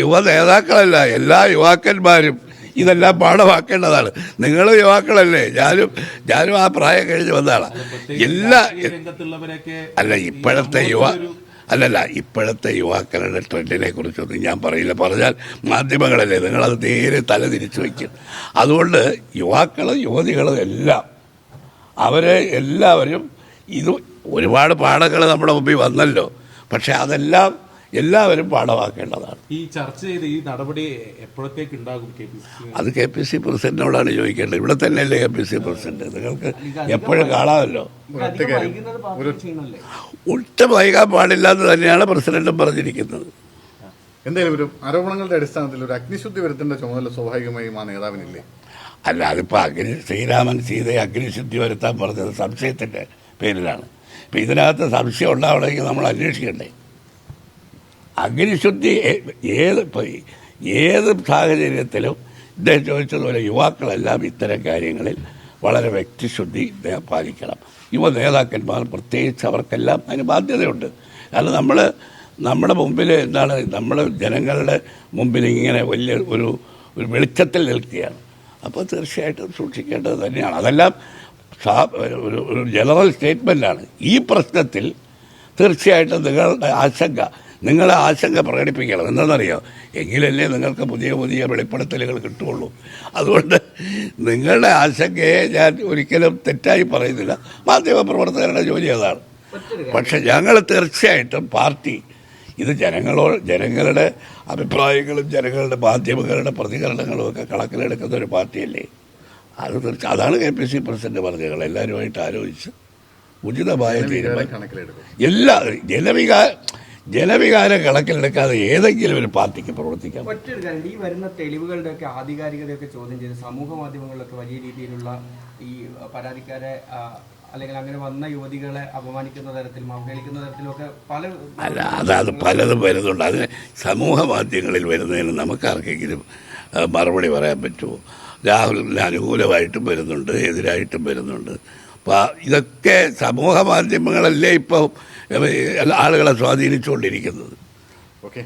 യുവ നേതാക്കളല്ല, എല്ലാ യുവാക്കന്മാരും ഇതെല്ലാം പാഠമാക്കേണ്ടതാണ്. നിങ്ങൾ യുവാക്കളല്ലേ, ഞാനും ആ പ്രായം കഴിഞ്ഞ് വന്നതാണ്. എല്ലാ ഇപ്പോഴത്തെ യുവാക്കളുടെ ട്രെൻഡിനെ കുറിച്ചൊന്നും ഞാൻ പറയില്ല. പറഞ്ഞാൽ മാധ്യമങ്ങളല്ലേ, നിങ്ങളത് നേരെ തല തിരിച്ചു വയ്ക്കും. അതുകൊണ്ട് യുവാക്കളും യുവതികളും എല്ലാം അവരെ എല്ലാവരും ഇത് ഒരുപാട് പാഠങ്ങൾ നമ്മുടെ മുമ്പിൽ വന്നല്ലോ. പക്ഷെ അതെല്ലാം എല്ലാവരും പാഠമാക്കേണ്ടതാണ്. ഈ ചർച്ച ചെയ്ത് ഈ നടപടി എപ്പോഴത്തേക്ക് ഉണ്ടാകും? അത് KPC പ്രസിഡന്റിനോടാണ് ചോദിക്കേണ്ടത്. ഇവിടെ തന്നെയല്ലേ KPC പ്രസിഡന്റ്, നിങ്ങൾക്ക് എപ്പോഴും കാണാമല്ലോ. ഒട്ടും വൈകാൻ പാടില്ല എന്ന് തന്നെയാണ് പ്രസിഡന്റും പറഞ്ഞിരിക്കുന്നത്. എന്തായാലും ഒരു ആരോപണങ്ങളുടെ അടിസ്ഥാനത്തിൽ ഒരു അഗ്നിശുദ്ധി വരുത്തേണ്ട ചുമതല സ്വാഭാവികമായും ആ നേതാവിനില്ലേ? അല്ല, അതിപ്പോൾ ശ്രീരാമൻ സീതയെ അഗ്നിശുദ്ധി വരുത്താൻ പറഞ്ഞത് സംശയത്തിൻ്റെ പേരിലാണ്. ഇപ്പം ഇതിനകത്ത് സംശയം ഉണ്ടാവണമെങ്കിൽ നമ്മൾ അന്വേഷിക്കണ്ടേ? അഗ്നിശുദ്ധി ഏത് സാഹചര്യത്തിലും ഇദ്ദേഹം ചോദിച്ചതുപോലെ യുവാക്കളെല്ലാം ഇത്തരം കാര്യങ്ങളിൽ വളരെ വ്യക്തിശുദ്ധി പാലിക്കണം. യുവ നേതാക്കന്മാർ പ്രത്യേകിച്ച് അവർക്കെല്ലാം അതിന് ബാധ്യതയുണ്ട്. കാരണം നമ്മുടെ മുമ്പിൽ നമ്മൾ ജനങ്ങളുടെ മുമ്പിൽ ഇങ്ങനെ വലിയ ഒരു വെളിച്ചത്തിൽ നിൽക്കുകയാണ്. അപ്പോൾ തീർച്ചയായിട്ടും സൂക്ഷിക്കേണ്ടത് തന്നെയാണ്. അതെല്ലാം ഒരു ജനറൽ സ്റ്റേറ്റ്മെൻറ്റാണ്. ഈ പ്രശ്നത്തിൽ തീർച്ചയായിട്ടും നിങ്ങളെ ആശങ്ക പ്രകടിപ്പിക്കണം. എന്താണെന്നറിയോ? എങ്കിലല്ലേ നിങ്ങൾക്ക് പുതിയ പുതിയ വെളിപ്പെടുത്തലുകൾ കിട്ടുകയുള്ളൂ. അതുകൊണ്ട് നിങ്ങളുടെ ആശങ്കയെ ഞാൻ ഒരിക്കലും തെറ്റായി പറയുന്നില്ല. മാധ്യമപ്രവർത്തകരുടെ ജോലി അതാണ്. പക്ഷെ ഞങ്ങൾ തീർച്ചയായിട്ടും പാർട്ടി ഇത് ജനങ്ങളുടെ അഭിപ്രായങ്ങളും ജനങ്ങളുടെ മാധ്യമങ്ങളുടെ പ്രതികരണങ്ങളും ഒക്കെ കണക്കിലെടുക്കുന്ന ഒരു പാർട്ടിയല്ലേ. അതാണ് KPC പ്രസിഡന്റ് പറഞ്ഞത്. എല്ലാവരുമായിട്ട് ആലോചിച്ച് ഉചിതമായ തീരുമാനം ജനവികാരം കണക്കിലെടുക്കാതെ ഏതെങ്കിലും ഒരു പാർട്ടിക്ക് പ്രവർത്തിക്കാം. മറ്റൊരു കാര്യം, ഈ വരുന്ന തെളിവുകളുടെയൊക്കെ ആധികാരികതയൊക്കെ ചോദ്യം ചെയ്ത് സമൂഹ മാധ്യമങ്ങളിലൊക്കെ വലിയ രീതിയിലുള്ള ഈ പരാതിക്കാരെ അല്ലെങ്കിൽ അങ്ങനെ വന്ന യുവതികളെ അപമാനിക്കുന്ന തരത്തിലും അവഹേളിക്കുന്ന തരത്തിലുമൊക്കെ അത് പലതും വരുന്നുണ്ട്. അതിന് സമൂഹ മാധ്യമങ്ങളിൽ വരുന്നതിന് നമുക്ക് ആർക്കെങ്കിലും മറുപടി പറയാൻ പറ്റുമോ? രാഹുലിന് അനുകൂലമായിട്ടും വരുന്നുണ്ട്, എതിരായിട്ടും വരുന്നുണ്ട്. അപ്പോൾ ഇതൊക്കെ സമൂഹ മാധ്യമങ്ങളല്ലേ ഇപ്പോൾ ആളുകളെ സ്വാധീനിച്ചുകൊണ്ടിരിക്കുന്നത്.